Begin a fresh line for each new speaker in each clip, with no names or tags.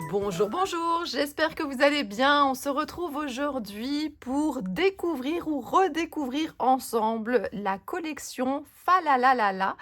Bonjour, bonjour, j'espère que vous allez bien. On se retrouve aujourd'hui pour découvrir ou redécouvrir ensemble la collection Falalalala.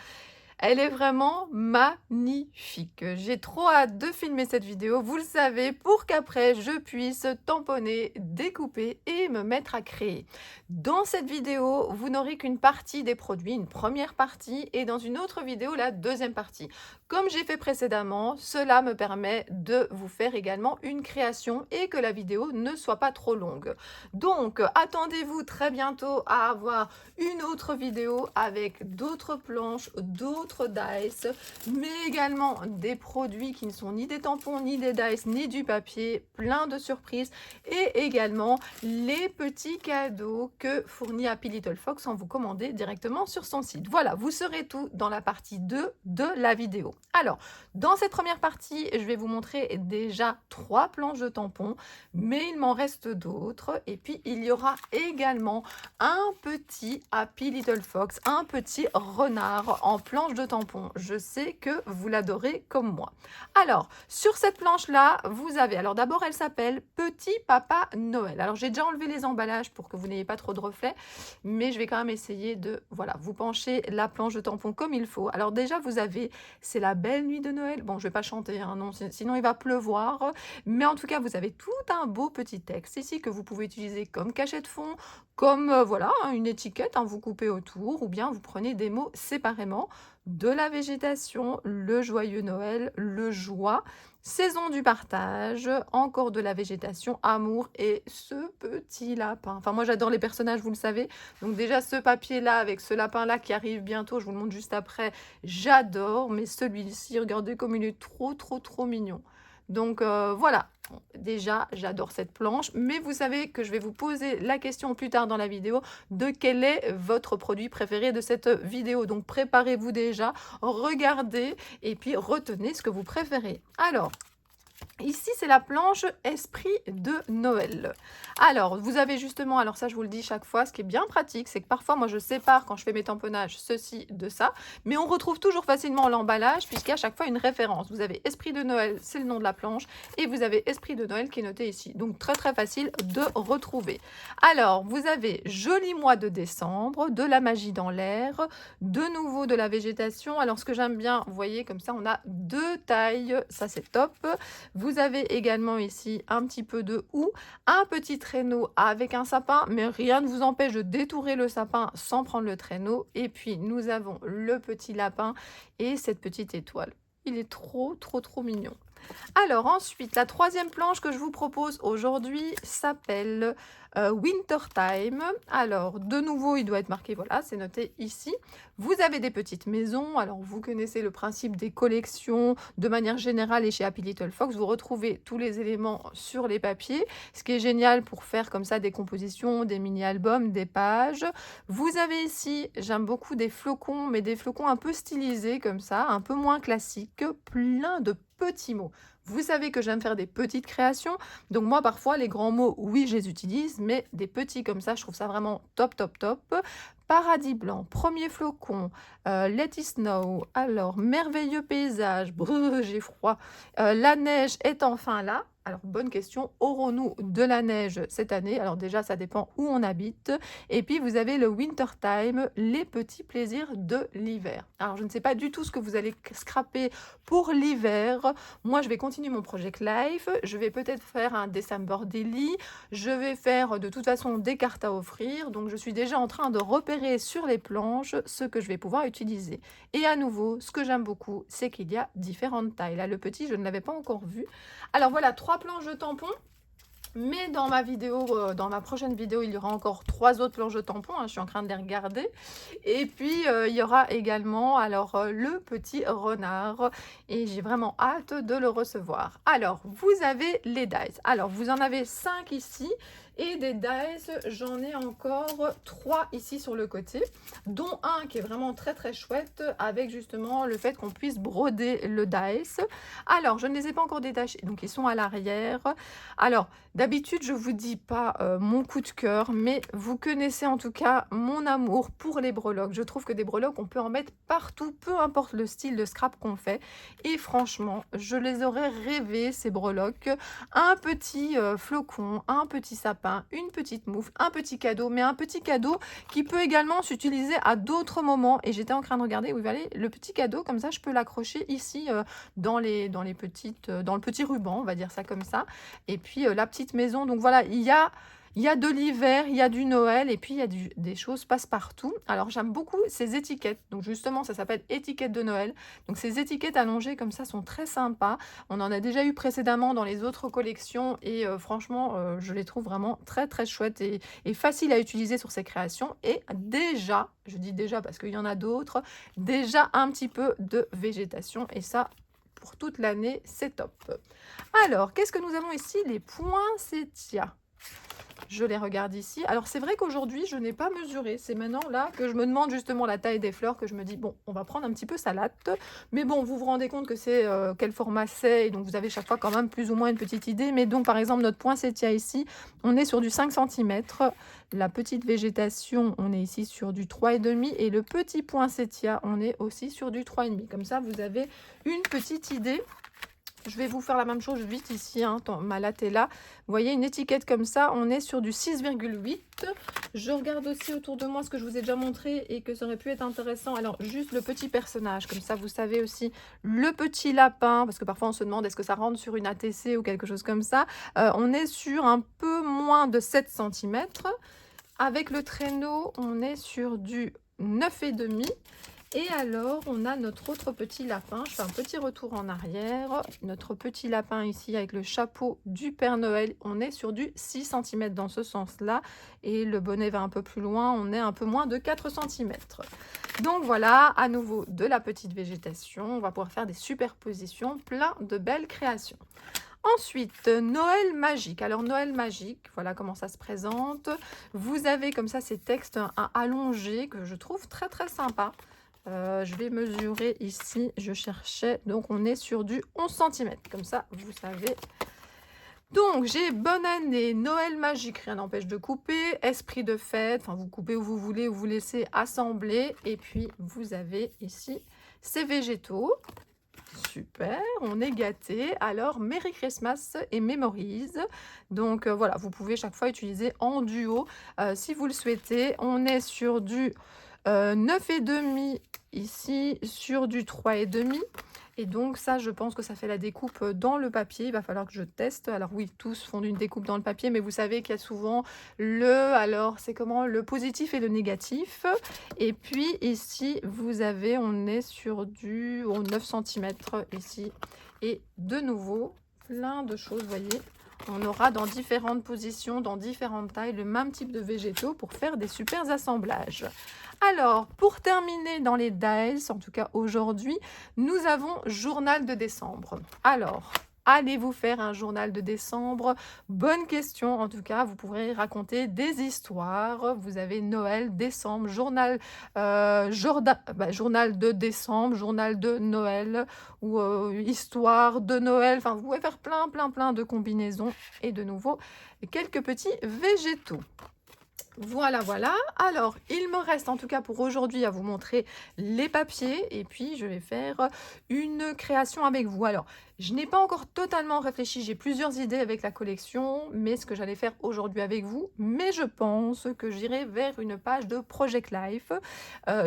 Elle est vraiment magnifique. J'ai trop hâte de filmer cette vidéo, vous le savez, pour qu'après je puisse tamponner, découper et me mettre à créer. Dans cette vidéo, vous n'aurez qu'une partie des produits, une première partie, et dans une autre vidéo, la deuxième partie. Comme j'ai fait précédemment, cela me permet de vous faire également une création et que la vidéo ne soit pas trop longue. Donc, attendez-vous très bientôt à avoir une autre vidéo avec d'autres planches, d'autres dice, mais également des produits qui ne sont ni des tampons, ni des dice, ni du papier, plein de surprises, et également les petits cadeaux que fournit Happy Little Fox quand vous commandez directement sur son site. Voilà, vous saurez tout dans la partie 2 de la vidéo. Alors, dans cette première partie, je vais vous montrer déjà 3 planches de tampons, mais il m'en reste d'autres, et puis il y aura également un petit Happy Little Fox, un petit renard en planche de tampon. Je sais que vous l'adorez comme moi. Alors, sur cette planche-là, vous avez... Alors d'abord, elle s'appelle Petit Papa Noël. Alors, j'ai déjà enlevé les emballages pour que vous n'ayez pas trop de reflets, mais je vais quand même essayer de, voilà, vous pencher la planche de tampon comme il faut. Alors déjà, vous avez... C'est la belle nuit de Noël. Bon, je vais pas chanter, hein, non, sinon il va pleuvoir. Mais en tout cas, vous avez tout un beau petit texte ici que vous pouvez utiliser comme cachet de fond, comme voilà, hein, une étiquette, hein, vous coupez autour, ou bien vous prenez des mots séparément. De la végétation, le joyeux Noël, le joie, saison du partage, encore de la végétation, amour et ce petit lapin. Enfin, moi j'adore les personnages, vous le savez. Donc déjà ce papier-là avec ce lapin-là qui arrive bientôt, je vous le montre juste après, j'adore. Mais celui-ci, regardez comme il est trop mignon. Donc voilà, déjà j'adore cette planche, mais vous savez que je vais vous poser la question plus tard dans la vidéo de quel est votre produit préféré de cette vidéo. Donc préparez-vous déjà, regardez et puis retenez ce que vous préférez. Alors, ici, c'est la planche Esprit de Noël. Alors, vous avez justement, alors ça je vous le dis chaque fois, ce qui est bien pratique, c'est que parfois moi je sépare quand je fais mes tamponnages ceci de ça, mais on retrouve toujours facilement l'emballage puisqu'il y a à chaque fois une référence. Vous avez Esprit de Noël, c'est le nom de la planche, et vous avez Esprit de Noël qui est noté ici. Donc très facile de retrouver. Alors, vous avez Joli mois de décembre, de la magie dans l'air, de nouveau de la végétation. Alors ce que j'aime bien, vous voyez, comme ça on a deux tailles, ça c'est top. Vous avez également ici un petit peu de houx, un petit traîneau avec un sapin, mais rien ne vous empêche de détourer le sapin sans prendre le traîneau. Et puis nous avons le petit lapin et cette petite étoile. Il est trop mignon. Alors ensuite, la troisième planche que je vous propose aujourd'hui s'appelle Winter Time. Alors de nouveau, il doit être marqué, voilà, c'est noté ici. Vous avez des petites maisons. Alors vous connaissez le principe des collections de manière générale et chez Happy Little Fox, vous retrouvez tous les éléments sur les papiers. Ce qui est génial pour faire comme ça des compositions, des mini-albums, des pages. Vous avez ici, j'aime beaucoup des flocons, mais des flocons un peu stylisés comme ça, un peu moins classiques, plein de petits mots. Vous savez que j'aime faire des petites créations, donc moi parfois les grands mots, oui je les utilise, mais des petits comme ça, je trouve ça vraiment top. Paradis blanc, premier flocon, Let it snow, alors merveilleux paysage, brrr, j'ai froid, la neige est enfin là. Alors, bonne question, aurons-nous de la neige cette année? Alors déjà, ça dépend où on habite. Et puis, vous avez le winter time, les petits plaisirs de l'hiver. Alors, je ne sais pas du tout ce que vous allez scraper pour l'hiver. Moi, je vais continuer mon Project Life. Je vais peut-être faire un December Daily. Je vais faire de toute façon des cartes à offrir. Donc, je suis déjà en train de repérer sur les planches ce que je vais pouvoir utiliser. Et à nouveau, ce que j'aime beaucoup, c'est qu'il y a différentes tailles. Là, le petit, je ne l'avais pas encore vu. Alors voilà, 3 planches de tampons. Mais dans ma vidéo, dans ma prochaine vidéo, il y aura encore 3 autres planches de tampons, hein, je suis en train de les regarder. Et puis, il y aura également alors le petit renard et j'ai vraiment hâte de le recevoir. Alors, vous avez les dice. Alors, vous en avez 5 ici Et des dies, j'en ai encore 3 ici sur le côté, dont un qui est vraiment très très chouette avec justement le fait qu'on puisse broder le dice. Alors, je ne les ai pas encore détachés, donc ils sont à l'arrière. Alors, d'habitude, je vous dis pas mon coup de cœur, mais vous connaissez en tout cas mon amour pour les breloques. Je trouve que des breloques, on peut en mettre partout, peu importe le style de scrap qu'on fait. Et franchement, je les aurais rêvées, ces breloques. Un petit flocon, un petit sapin, une petite moufle, un petit cadeau, mais un petit cadeau qui peut également s'utiliser à d'autres moments. Et j'étais en train de regarder, oui, allez, le petit cadeau, comme ça, je peux l'accrocher ici dans les petites, dans le petit ruban, on va dire ça comme ça. Et puis la petite maison, donc voilà, il y a de l'hiver, il y a du Noël et puis il y a des choses passe-partout. Alors j'aime beaucoup ces étiquettes. Donc justement, ça s'appelle étiquettes de Noël. Donc ces étiquettes allongées comme ça sont très sympas. On en a déjà eu précédemment dans les autres collections et franchement, je les trouve vraiment très très chouettes et faciles à utiliser sur ces créations. Et déjà, je dis déjà parce qu'il y en a d'autres, déjà un petit peu de végétation et ça, pour toute l'année, c'est top. Alors, qu'est-ce que nous avons ici? Les poinsettias. Je les regarde ici. Alors, c'est vrai qu'aujourd'hui, je n'ai pas mesuré. C'est maintenant là que je me demande justement la taille des fleurs, que je me dis, bon, on va prendre un petit peu sa latte. Mais bon, vous vous rendez compte que c'est quel format c'est. Et donc, vous avez chaque fois quand même plus ou moins une petite idée. Mais donc, par exemple, notre poinsettia ici, on est sur du 5 cm. La petite végétation, on est ici sur du 3,5. Et le petit poinsettia, on est aussi sur du 3,5. Comme ça, vous avez une petite idée. Je vais vous faire la même chose vite ici, hein, ma latte est là. Vous voyez une étiquette comme ça, on est sur du 6,8. Je regarde aussi autour de moi ce que je vous ai déjà montré et que ça aurait pu être intéressant. Alors juste le petit personnage, comme ça vous savez aussi le petit lapin, parce que parfois on se demande est-ce que ça rentre sur une ATC ou quelque chose comme ça. On est sur un peu moins de 7 cm. Avec le traîneau, on est sur du 9,5. Et alors, on a notre autre petit lapin. Je fais un petit retour en arrière. Notre petit lapin ici avec le chapeau du Père Noël. On est sur du 6 cm dans ce sens-là. Et le bonnet va un peu plus loin. On est un peu moins de 4 cm. Donc voilà, à nouveau de la petite végétation. On va pouvoir faire des superpositions, plein de belles créations. Ensuite, Noël magique. Alors, Noël magique, voilà comment ça se présente. Vous avez comme ça ces textes à allonger que je trouve très très sympa. Je vais mesurer ici, je cherchais, donc on est sur du 11 cm, comme ça vous savez. Donc j'ai bonne année, Noël magique, rien n'empêche de couper, esprit de fête, enfin vous coupez où vous voulez, vous laissez assembler, et puis vous avez ici ces végétaux. Super, on est gâté. Alors, Merry Christmas et Memories. Donc, voilà, vous pouvez chaque fois utiliser en duo si vous le souhaitez. On est sur du 9,5 ici, sur du 3,5. Et donc ça, je pense que ça fait la découpe dans le papier. Il va falloir que je teste. Alors oui, tous font une découpe dans le papier, mais vous savez qu'il y a souvent alors c'est comment, le positif et le négatif. Et puis ici, vous avez, on est sur du 9 cm ici. Et de nouveau, plein de choses, vous voyez. On aura dans différentes positions, dans différentes tailles, le même type de végétaux pour faire des super assemblages. Alors, pour terminer dans les dies, en tout cas aujourd'hui, nous avons journal de décembre. Alors, allez-vous faire un journal de décembre? Bonne question, en tout cas, vous pourrez raconter des histoires. Vous avez Noël, décembre, journal de décembre, journal de Noël ou histoire de Noël. Enfin, vous pouvez faire plein de combinaisons et de nouveau quelques petits végétaux. Voilà, voilà. Alors, il me reste en tout cas pour aujourd'hui à vous montrer les papiers et puis je vais faire une création avec vous. Alors, je n'ai pas encore totalement réfléchi, j'ai plusieurs idées avec la collection, mais ce que j'allais faire aujourd'hui avec vous, mais je pense que j'irai vers une page de Project Life.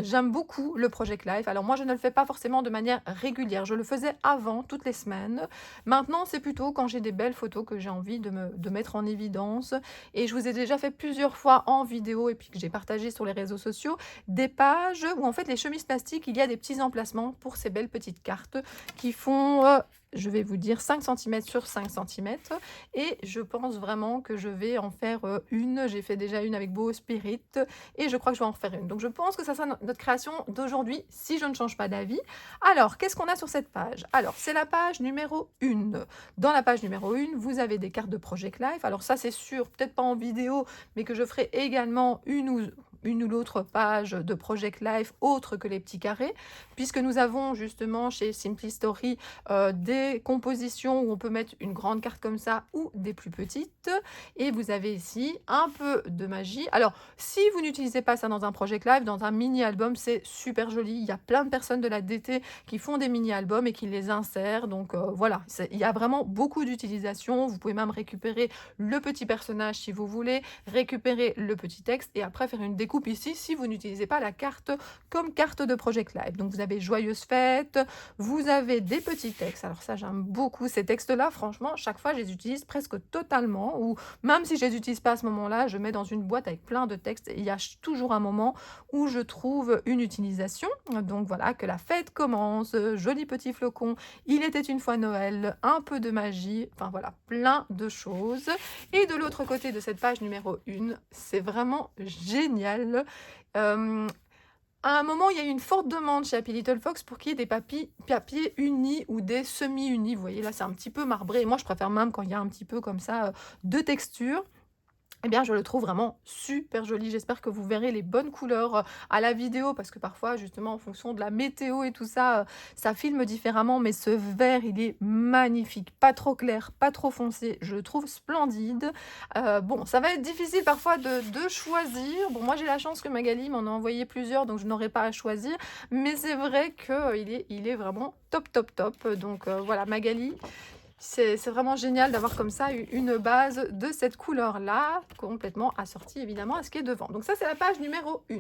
J'aime beaucoup le Project Life. Alors moi, je ne le fais pas forcément de manière régulière. Je le faisais avant, toutes les semaines. Maintenant, c'est plutôt quand j'ai des belles photos que j'ai envie de mettre en évidence. Et je vous ai déjà fait plusieurs fois en vidéo et puis que j'ai partagé sur les réseaux sociaux des pages où en fait les chemises plastiques, il y a des petits emplacements pour ces belles petites cartes qui font je vais vous dire 5 centimètres sur 5 centimètres et je pense vraiment que je vais en faire, une. J'ai fait déjà une avec Boho Spirit et je crois que je vais en refaire une. Donc je pense que ça sera notre création d'aujourd'hui si je ne change pas d'avis. Alors, qu'est-ce qu'on a sur cette page? Alors, c'est la page numéro 1. Dans la page numéro 1, vous avez des cartes de Project Life. Alors ça, c'est sûr, peut-être pas en vidéo, mais que je ferai également une ou l'autre page de Project Life autre que les petits carrés, puisque nous avons justement chez Simply Story des compositions où on peut mettre une grande carte comme ça ou des plus petites. Et vous avez ici un peu de magie. Alors, si vous n'utilisez pas ça dans un Project Live, dans un mini-album, c'est super joli. Il y a plein de personnes de la DT qui font des mini-albums et qui les insèrent. Donc voilà, il y a vraiment beaucoup d'utilisation. Vous pouvez même récupérer le petit personnage si vous voulez, récupérer le petit texte et après faire une découpe ici si vous n'utilisez pas la carte comme carte de Project Live. Donc vous avez Joyeuse Fête, vous avez des petits textes. Alors ça, j'aime beaucoup ces textes-là. Franchement, chaque fois, je les utilise presque totalement. Ou même si je les utilise pas à ce moment-là, je mets dans une boîte avec plein de textes. Il y a toujours un moment où je trouve une utilisation. Donc voilà, que la fête commence, joli petit flocon, il était une fois Noël, un peu de magie. Enfin voilà, plein de choses. Et de l'autre côté de cette page numéro 1, c'est vraiment génial. À un moment, il y a eu une forte demande chez Happy Little Fox pour qu'il y ait des papiers unis ou des semi-unis. Vous voyez, là, c'est un petit peu marbré. Et moi, je préfère même quand il y a un petit peu comme ça de texture. Eh bien, je le trouve vraiment super joli. J'espère que vous verrez les bonnes couleurs à la vidéo parce que parfois, justement, en fonction de la météo et tout ça, ça filme différemment. Mais ce vert, il est magnifique. Pas trop clair, pas trop foncé. Je le trouve splendide. Bon, ça va être difficile parfois de choisir. Bon, moi, j'ai la chance que Magali m'en a envoyé plusieurs, donc je n'aurai pas à choisir. Mais c'est vrai qu'il est vraiment top, top, top. Donc voilà, Magali. C'est vraiment génial d'avoir comme ça une base de cette couleur-là, complètement assortie évidemment à ce qui est devant. Donc ça, c'est la page numéro 1.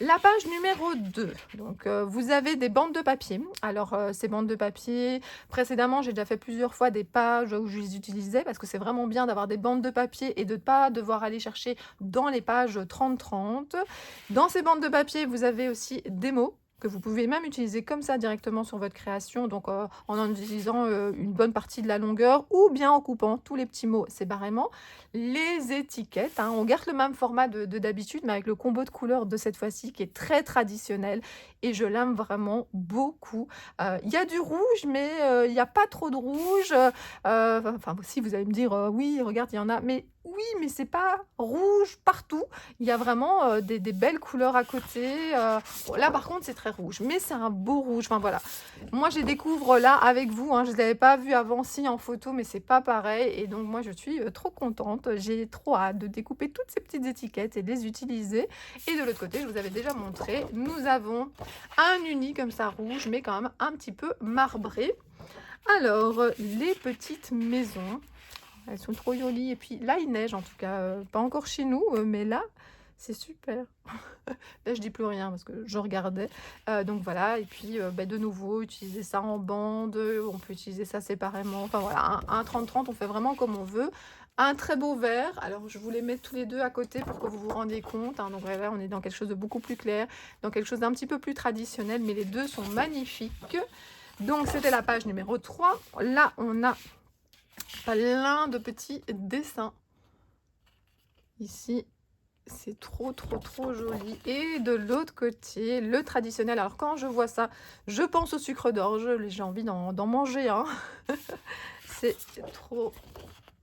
La page numéro 2, donc vous avez des bandes de papier. Alors ces bandes de papier, précédemment, j'ai déjà fait plusieurs fois des pages où je les utilisais parce que c'est vraiment bien d'avoir des bandes de papier et de ne pas devoir aller chercher dans les pages 30-30. Dans ces bandes de papier, vous avez aussi des mots que vous pouvez même utiliser comme ça directement sur votre création, donc en utilisant une bonne partie de la longueur ou bien en coupant tous les petits mots séparément. Les étiquettes, hein, on garde le même format de d'habitude, mais avec le combo de couleurs de cette fois-ci qui est très traditionnel et je l'aime vraiment beaucoup. Il y a du rouge, mais il n'y a pas trop de rouge. Enfin, si vous allez me dire, oui, regarde, il y en a, mais oui, mais c'est pas rouge partout. Il y a vraiment des belles couleurs à côté. Bon, là, par contre, c'est très rouge, mais c'est un beau rouge. Enfin, voilà. Moi, je les découvre là avec vous. Hein. Je ne les avais pas vus avant, si en photo, mais c'est pas pareil. Et donc, moi, je suis trop contente. J'ai trop hâte de découper toutes ces petites étiquettes et de les utiliser. Et de l'autre côté, je vous avais déjà montré, nous avons un uni comme ça rouge, mais quand même un petit peu marbré. Alors, les petites maisons. Elles sont trop jolies. Et puis là, il neige en tout cas. Pas encore chez nous, mais là, c'est super. Là, je dis plus rien parce que je regardais. Donc voilà. Et puis, de nouveau, utiliser ça en bande. On peut utiliser ça séparément. Enfin voilà, un 30-30, on fait vraiment comme on veut. Un très beau vert. Alors, je vous les mets tous les deux à côté pour que vous vous rendiez compte. Hein. Donc là, on est dans quelque chose de beaucoup plus clair, dans quelque chose d'un petit peu plus traditionnel. Mais les deux sont magnifiques. Donc, c'était la page numéro 3. Là, on a plein de petits dessins. Ici, c'est trop, trop, trop joli. Et de l'autre côté, le traditionnel. Alors, quand je vois ça, je pense au sucre d'orge. J'ai envie d'en manger, hein. C'est trop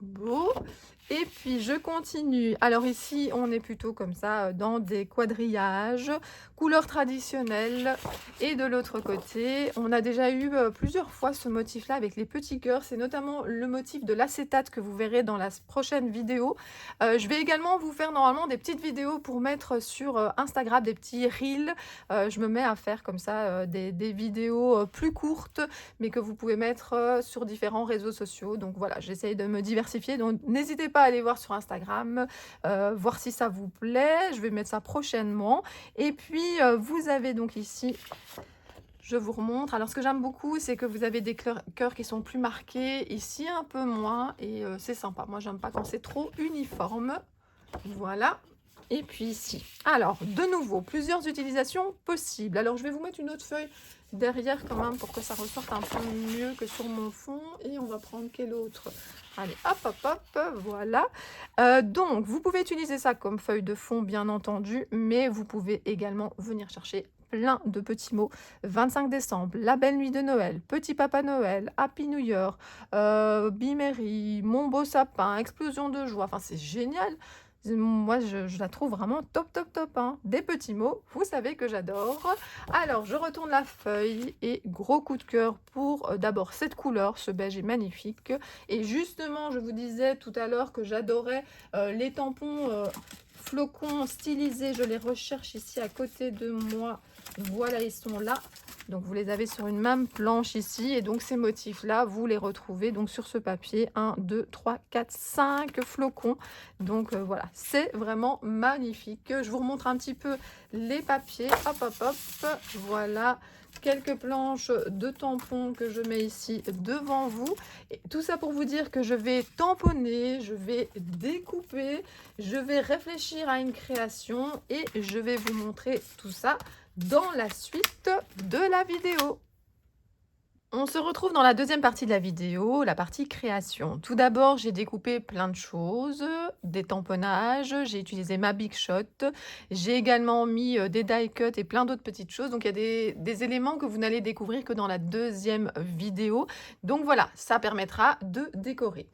beau. Et puis, je continue. Alors ici, on est plutôt comme ça, dans des quadrillages, couleurs traditionnelles. Et de l'autre côté, on a déjà eu plusieurs fois ce motif-là avec les petits cœurs. C'est notamment le motif de l'acétate que vous verrez dans la prochaine vidéo. Je vais également vous faire normalement des petites vidéos pour mettre sur Instagram, des petits reels. Je me mets à faire comme ça des vidéos plus courtes, mais que vous pouvez mettre sur différents réseaux sociaux. Donc voilà, j'essaye de me diversifier. Donc n'hésitez pas à aller voir sur Instagram, voir si ça vous plaît. Je vais mettre ça prochainement. Et puis, vous avez donc ici, je vous remontre. Alors, ce que j'aime beaucoup, c'est que vous avez des cœurs qui sont plus marqués. Ici, un peu moins. Et c'est sympa. Moi, j'aime pas quand c'est trop uniforme. Voilà. et puis ici. Alors, de nouveau, plusieurs utilisations possibles. Alors, je vais vous mettre une autre feuille derrière quand même pour que ça ressorte un peu mieux que sur mon fond. Et on va prendre quel autre? Allez, hop, hop, hop, voilà. Donc, vous pouvez utiliser ça comme feuille de fond, bien entendu, mais vous pouvez également venir chercher plein de petits mots. 25 décembre, la belle nuit de Noël, petit papa Noël, Happy New Year, Bimery, mon beau sapin, explosion de joie. Enfin, c'est génial. Moi, je la trouve vraiment top, top, top, hein. Des petits mots, vous savez que j'adore. Alors, je retourne la feuille et gros coup de cœur pour d'abord cette couleur, ce beige est magnifique. Et justement, je vous disais tout à l'heure que j'adorais les tampons flocons stylisés. Je les recherche ici à côté de moi. Voilà, ils sont là. Donc, vous les avez sur une même planche ici. Et donc, ces motifs-là, vous les retrouvez donc sur ce papier. 1, 2, 3, 4, 5 flocons. Donc, voilà, c'est vraiment magnifique. Je vous remontre un petit peu les papiers. Hop, hop, hop. Voilà, quelques planches de tampons que je mets ici devant vous. Et tout ça pour vous dire que je vais tamponner, je vais découper, je vais réfléchir à une création et je vais vous montrer tout ça dans la suite de la vidéo. On se retrouve dans la deuxième partie de la vidéo, la partie création. Tout d'abord, j'ai découpé plein de choses, des tamponnages, j'ai utilisé ma Big Shot, j'ai également mis des die cuts et plein d'autres petites choses. Donc, il y a des éléments que vous n'allez découvrir que dans la deuxième vidéo. Donc voilà, ça permettra de décorer.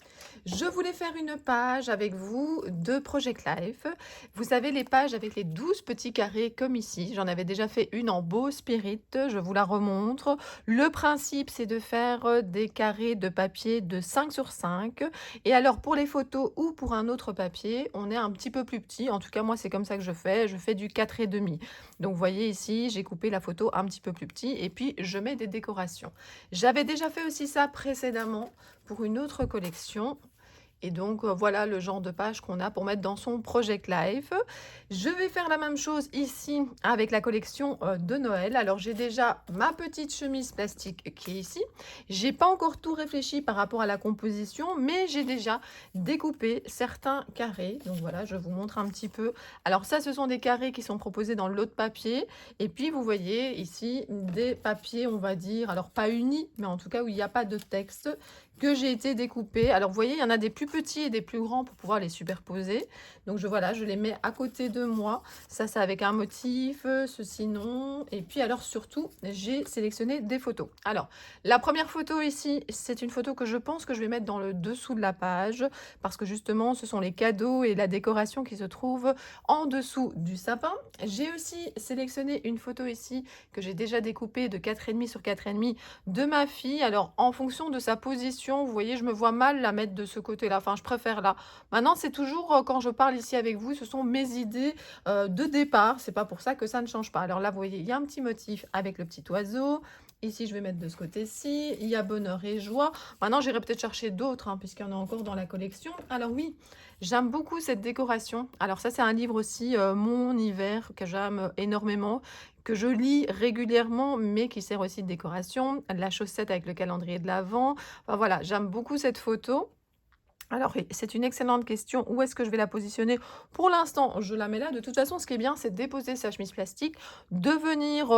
Je voulais faire une page avec vous de Project Life. Vous savez, les pages avec les 12 petits carrés comme ici. J'en avais déjà fait une en beau spirit, je vous la remontre. Le principe, c'est de faire des carrés de papier de 5 sur 5. Et alors, pour les photos ou pour un autre papier, on est un petit peu plus petit. En tout cas, moi, c'est comme ça que je fais. Je fais du 4,5. Donc, vous voyez ici, j'ai coupé la photo un petit peu plus petit. Et puis, je mets des décorations. J'avais déjà fait aussi ça précédemment pour une autre collection. Et donc, voilà le genre de page qu'on a pour mettre dans son Project Life. Je vais faire la même chose ici avec la collection de Noël. Alors, j'ai déjà ma petite chemise plastique qui est ici. J'ai pas encore tout réfléchi par rapport à la composition, mais j'ai déjà découpé certains carrés. Donc, voilà, je vous montre un petit peu. Alors, ça, ce sont des carrés qui sont proposés dans l'autre papier. Et puis, vous voyez ici des papiers, on va dire, alors pas unis, mais en tout cas où il n'y a pas de texte, que j'ai été découpée. Alors, vous voyez, il y en a des plus petits et des plus grands pour pouvoir les superposer. Donc, voilà, je les mets à côté de moi. Ça, c'est avec un motif, ceci non. Et puis, alors, surtout, j'ai sélectionné des photos. Alors, la première photo ici, c'est une photo que je pense que je vais mettre dans le dessous de la page parce que justement, ce sont les cadeaux et la décoration qui se trouvent en dessous du sapin. J'ai aussi sélectionné une photo ici que j'ai déjà découpée de 4,5 sur 4,5 de ma fille. Alors, en fonction de sa position, vous voyez, je me vois mal la mettre de ce côté-là. Enfin, je préfère là. Maintenant, c'est toujours quand je parle ici avec vous, ce sont mes idées de départ. C'est pas pour ça que ça ne change pas. Alors là, vous voyez, il y a un petit motif avec le petit oiseau. Ici, je vais mettre de ce côté-ci. Il y a bonheur et joie. Maintenant, j'irai peut-être chercher d'autres, hein, puisqu'il y en a encore dans la collection. Alors oui, j'aime beaucoup cette décoration. Alors ça, c'est un livre aussi, Mon hiver, que j'aime énormément, que je lis régulièrement, mais qui sert aussi de décoration. La chaussette avec le calendrier de l'Avent. Enfin voilà, j'aime beaucoup cette photo. Alors, c'est une excellente question. Où est-ce que je vais la positionner? Pour l'instant, je la mets là. De toute façon, ce qui est bien, c'est de déposer sa chemise plastique, de venir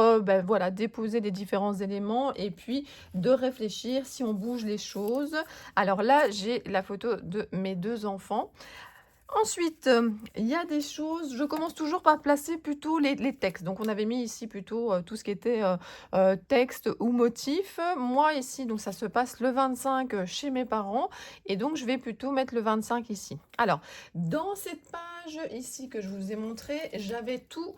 voilà, déposer les différents éléments et puis de réfléchir si on bouge les choses. Alors là, j'ai la photo de mes 2 enfants. Ensuite, il y a des choses, je commence toujours par placer plutôt les textes. Donc on avait mis ici plutôt, tout ce qui était, texte ou motif. Moi ici, donc ça se passe le 25, chez mes parents et donc je vais plutôt mettre le 25 ici. Alors, dans cette page ici que je vous ai montré, j'avais tout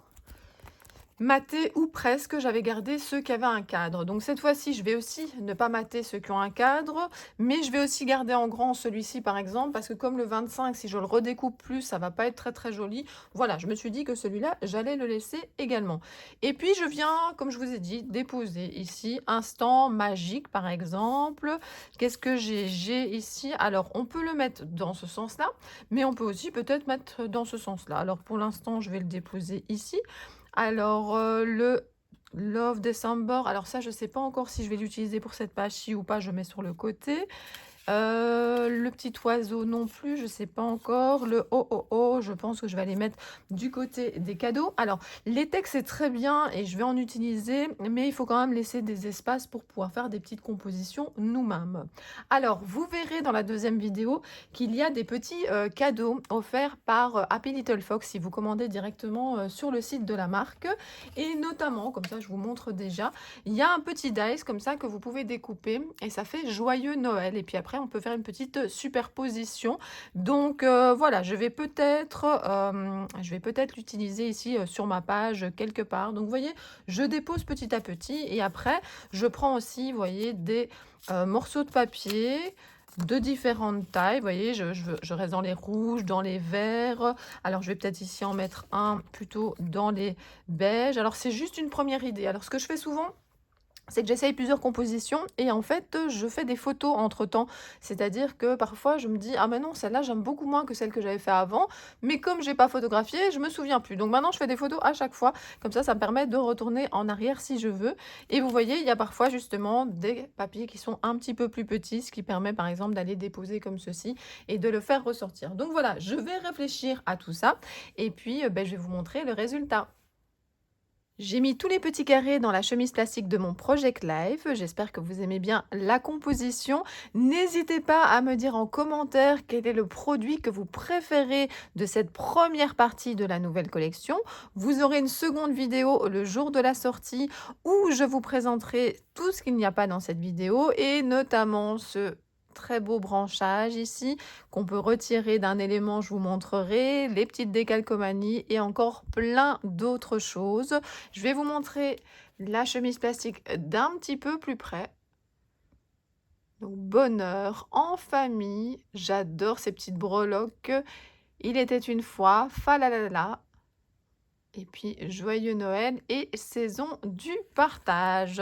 maté ou presque, j'avais gardé ceux qui avaient un cadre. Donc cette fois-ci, je vais aussi ne pas mater ceux qui ont un cadre, mais je vais aussi garder en grand celui-ci par exemple, parce que comme le 25, si je le redécoupe plus, ça va pas être très très joli. Voilà, je me suis dit que celui-là, j'allais le laisser également. Et puis je viens, comme je vous ai dit, déposer ici instant magique par exemple. Qu'est-ce que j'ai? J'ai ici, alors on peut le mettre dans ce sens-là, mais on peut aussi peut-être mettre dans ce sens-là. Alors pour l'instant, je vais le déposer ici. Alors, le Love December, alors ça, je ne sais pas encore si je vais l'utiliser pour cette page-ci ou pas, je mets sur le côté. Le petit oiseau non plus, je sais pas encore. Le «oh, oh, oh», je pense que je vais aller mettre du côté des cadeaux. Alors, les textes, c'est très bien et je vais en utiliser, mais il faut quand même laisser des espaces pour pouvoir faire des petites compositions nous-mêmes. Alors, vous verrez dans la deuxième vidéo qu'il y a des petits, cadeaux offerts par, Happy Little Fox si vous commandez directement, sur le site de la marque et notamment, comme ça je vous montre déjà, il y a un petit dice comme ça que vous pouvez découper et ça fait joyeux Noël et puis après on peut faire une petite superposition. Donc voilà, je vais peut-être l'utiliser ici, sur ma page quelque part. Donc vous voyez, je dépose petit à petit et après je prends aussi, vous voyez, des, morceaux de papier de différentes tailles. Vous voyez, je reste dans les rouges, dans les verts. Alors je vais peut-être ici en mettre un plutôt dans les beiges. Alors c'est juste une première idée. Alors ce que je fais souvent, c'est que j'essaye plusieurs compositions et en fait, je fais des photos entre-temps. C'est-à-dire que parfois je me dis: «Ah mais non, celle-là j'aime beaucoup moins que celle que j'avais fait avant», mais comme j'ai pas photographié, je me souviens plus. Donc maintenant je fais des photos à chaque fois, comme ça me permet de retourner en arrière si je veux et vous voyez, il y a parfois justement des papiers qui sont un petit peu plus petits, ce qui permet par exemple d'aller déposer comme ceci et de le faire ressortir. Donc voilà, je vais réfléchir à tout ça et puis, je vais vous montrer le résultat. J'ai mis tous les petits carrés dans la chemise plastique de mon Project Life. J'espère que vous aimez bien la composition. N'hésitez pas à me dire en commentaire quel est le produit que vous préférez de cette première partie de la nouvelle collection. Vous aurez une seconde vidéo le jour de la sortie où je vous présenterai tout ce qu'il n'y a pas dans cette vidéo et notamment ce très beau branchage ici qu'on peut retirer d'un élément, je vous montrerai, les petites décalcomanies et encore plein d'autres choses. Je vais vous montrer la chemise plastique d'un petit peu plus près. Donc bonheur en famille, j'adore ces petites breloques. Il était une fois, fa la la la. Et puis, joyeux Noël et saison du partage.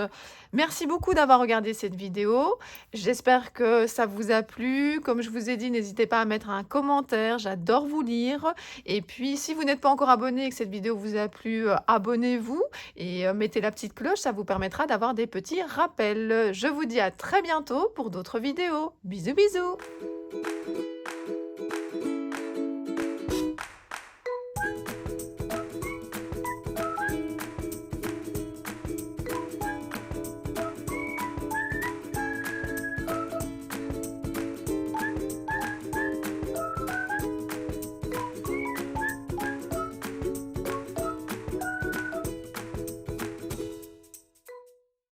Merci beaucoup d'avoir regardé cette vidéo. J'espère que ça vous a plu. Comme je vous ai dit, n'hésitez pas à mettre un commentaire. J'adore vous lire. Et puis, si vous n'êtes pas encore abonné et que cette vidéo vous a plu, abonnez-vous et mettez la petite cloche. Ça vous permettra d'avoir des petits rappels. Je vous dis à très bientôt pour d'autres vidéos. Bisous, bisous.